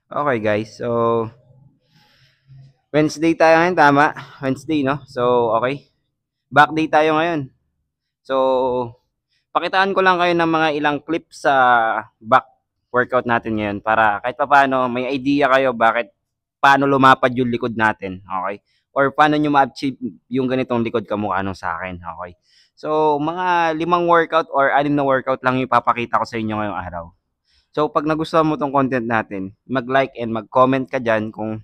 Okay guys, so Wednesday tayo ngayon, tama? Wednesday, no? So, okay. Back day tayo ngayon. So, pakitaan ko lang kayo ng mga ilang clips sa back workout natin ngayon para kahit papaano may idea kayo paano lumapad yung likod natin, okay? Or paano nyo ma-achieve yung ganitong likod kamukha nung sa akin, okay? So, mga 5 workout or 6 na workout lang yung ipapakita ko sa inyo ngayong araw. So, pag nagustuhan mo tong content natin, mag-like and mag-comment ka dyan kung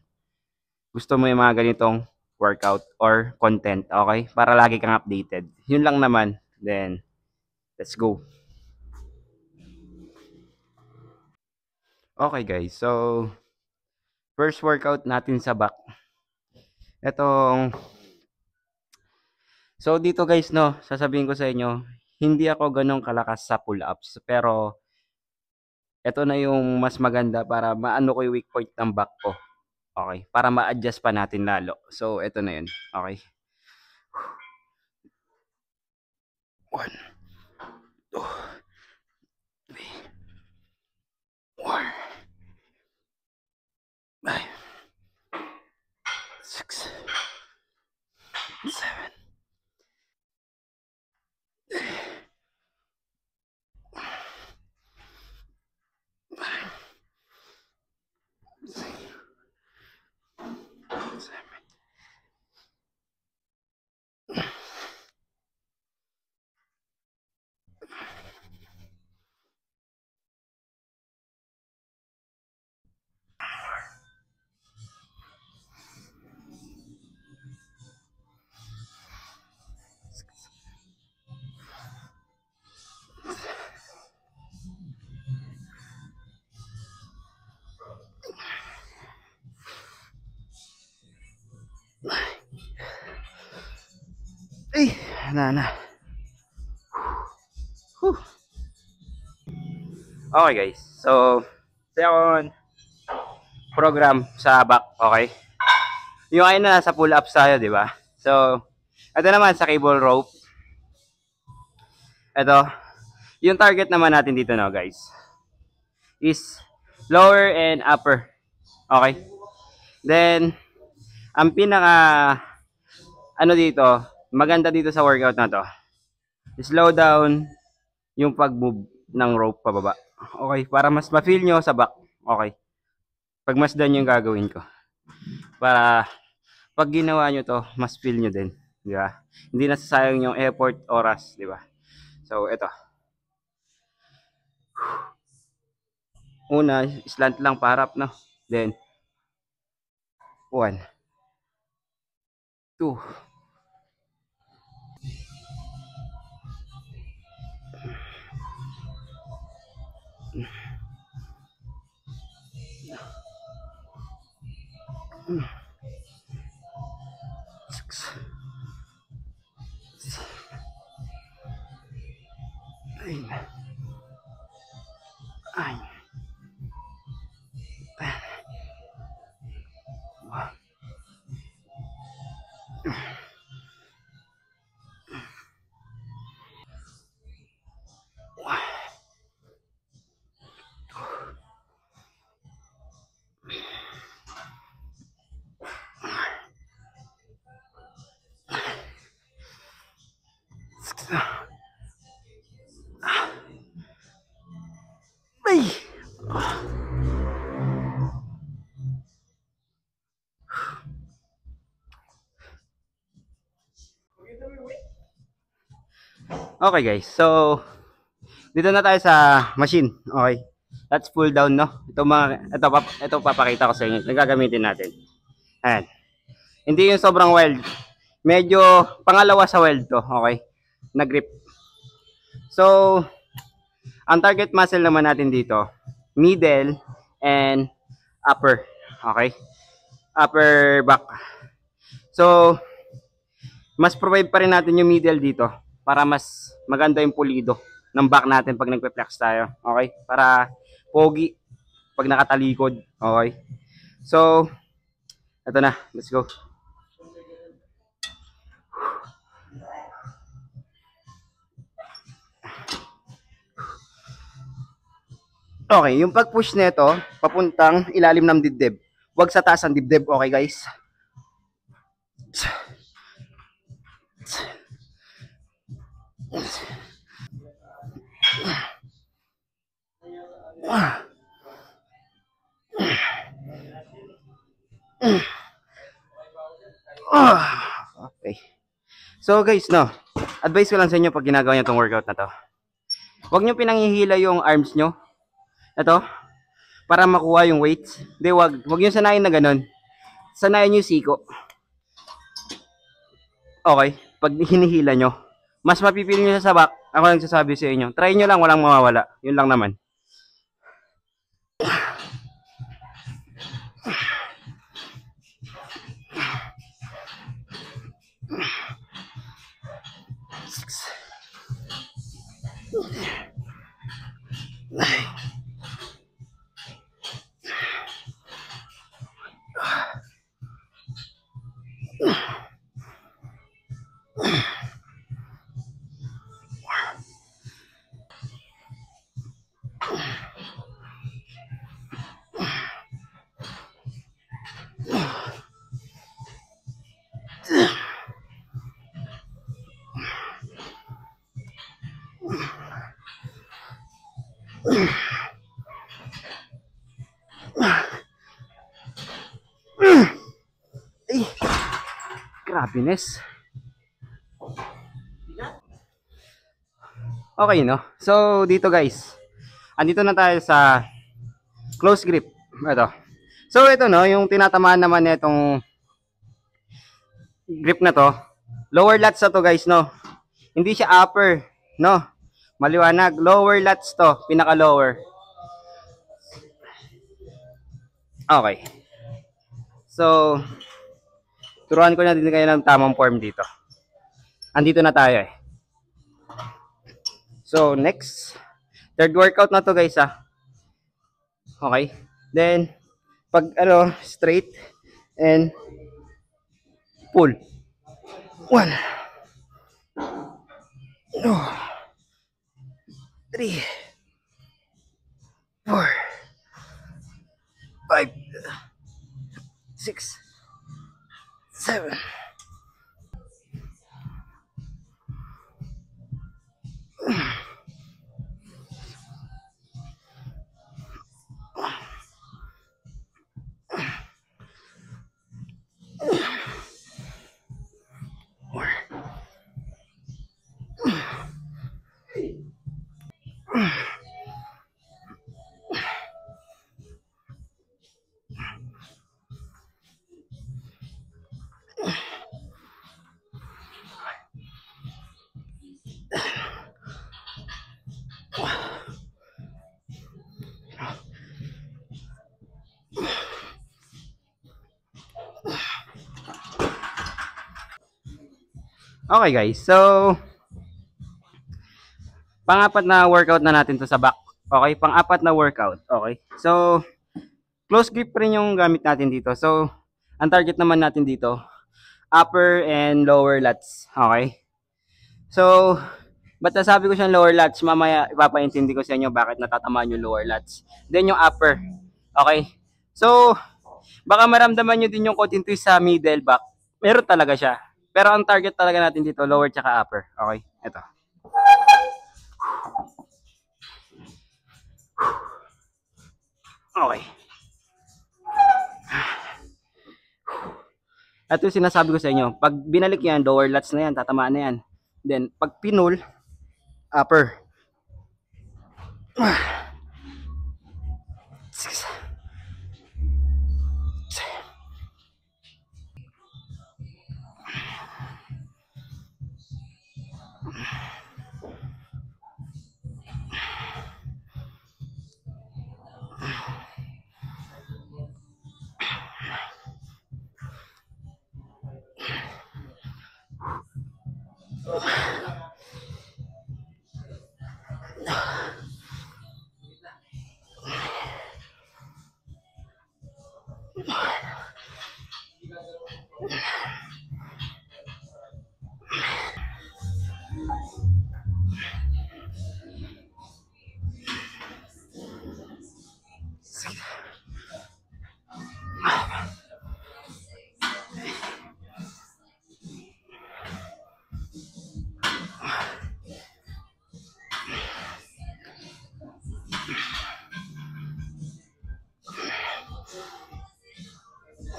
gusto mo yung mga ganitong workout or content, okay? Para lagi kang updated. Yun lang naman. Then, let's go. Okay guys, so first workout natin sa back. Etong, so dito guys no, sasabihin ko sa inyo, hindi ako ganong kalakas sa pull-ups. Pero, eto na yung mas maganda para maano ko yung weak point ng back ko. Okay, para ma-adjust pa natin lalo. So, eto na yun. Okay. 1, 2, 3, 4, 5, 6, 7, 7. Ay, na. Whew. Okay guys, so second program sa back, okay? Yung ayun na nasa pull-ups tayo, di ba? So, ito naman sa cable rope. Ito, yung target naman natin dito no guys, is lower and upper. Okay? Then, ang pinaka, ano dito, maganda dito sa workout na to, slow down yung pag-move ng rope pababa. Okay? Para mas ma-feel nyo sa back. Okay? Pagmasdan yung gagawin ko. Para pag ginawa nyo to, mas feel nyo din. Di ba? Hindi nasasayang yung effort, oras. Di ba? So, ito. Una, slant lang parap, no? Then, 1, 2, 6, 9, 9, 10, 1. Ay! Okay guys, so dito na tayo sa machine. Okay. Let's pull down, no? Ito papakita ko sa inyo. Nagagamitin natin. Ayan. Hindi yung sobrang wild. Medyo pangalawa sa wild to, okay? Na grip. So, ang target muscle naman natin dito, middle and upper. Okay? Upper back. So, mas provide pa rin natin yung middle dito para mas maganda yung pulido ng back natin pag nagpe-flex tayo. Okay? Para pogi pag nakatalikod. Okay? So, ito na. Let's go. Okay, yung pag-push nito, papuntang ilalim ng dibdib. Huwag sa taas ng dibdib, okay guys? Okay. So guys, no, advice ko lang sa inyo pag ginagawa nyo itong workout na to. Huwag nyo pinangihila yung arms nyo. Ito, para makuha yung weights. Hindi, wag nyo sanayin na ganun. Sanayin nyo yung siko. Okay, pag hinihila nyo, mas mapipili nyo sa back. Ako lang sasabi sa inyo. Try nyo lang, walang mawawala. Yun lang naman. Ay, grabiness. Okay, no? So, dito guys, andito na tayo sa close grip. Ito. So, ito, no, yung tinatamaan naman nitong grip na to, lower lats na to guys, no? Hindi siya upper, no? Maliwanag, lower lats to, pinaka lower. Okay. So, turuan ko na din kayo ng tamang form dito. Andito na tayo eh. So, next. Third workout na to guys ah. Okay. Then, pag straight and pull. 1, 2, 3, 4, 5, 6, 7. Okay guys, so pang-apat na workout na natin to sa back. Okay, pang-apat na workout. Okay, so close grip rin yung gamit natin dito. So ang target naman natin dito, upper and lower lats. Okay, so ba't nasabi ko siyang lower lats? Mamaya ipapaintindi ko sa inyo bakit natatamaan yung lower lats. Then yung upper. Okay, so baka maramdaman nyo din yung konting twist sa middle back. Meron talaga siya. Pero ang target talaga natin dito, lower tsaka upper. Okay, ito. Okay. Ito yung sinasabi ko sa inyo. Pag binalik yan, lower lats na yan, tatamaan na yan. Then, pag pinul, upper.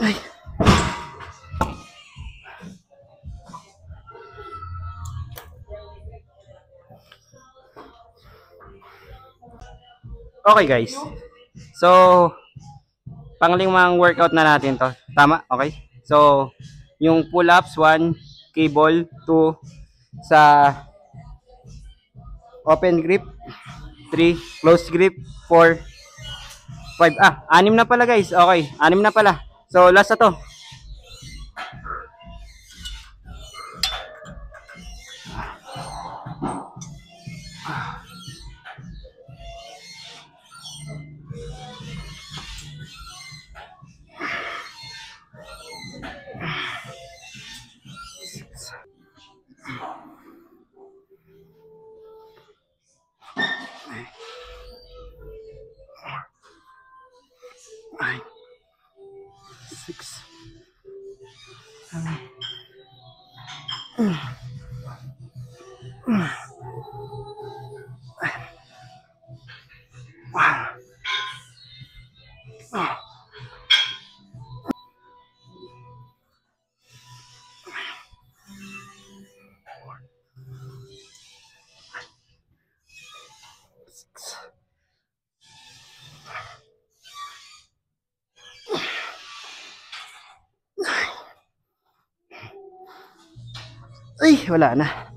Ay. Okay guys. So, panglimang workout na natin to. Tama? Okay? So, yung pull-ups, 1, cable, 2, sa open grip, 3, close grip, 4, 5. 6 na pala guys. Okay, 6 na pala. So, last na to. Ay, 6, 7, 6. Ay, wala na.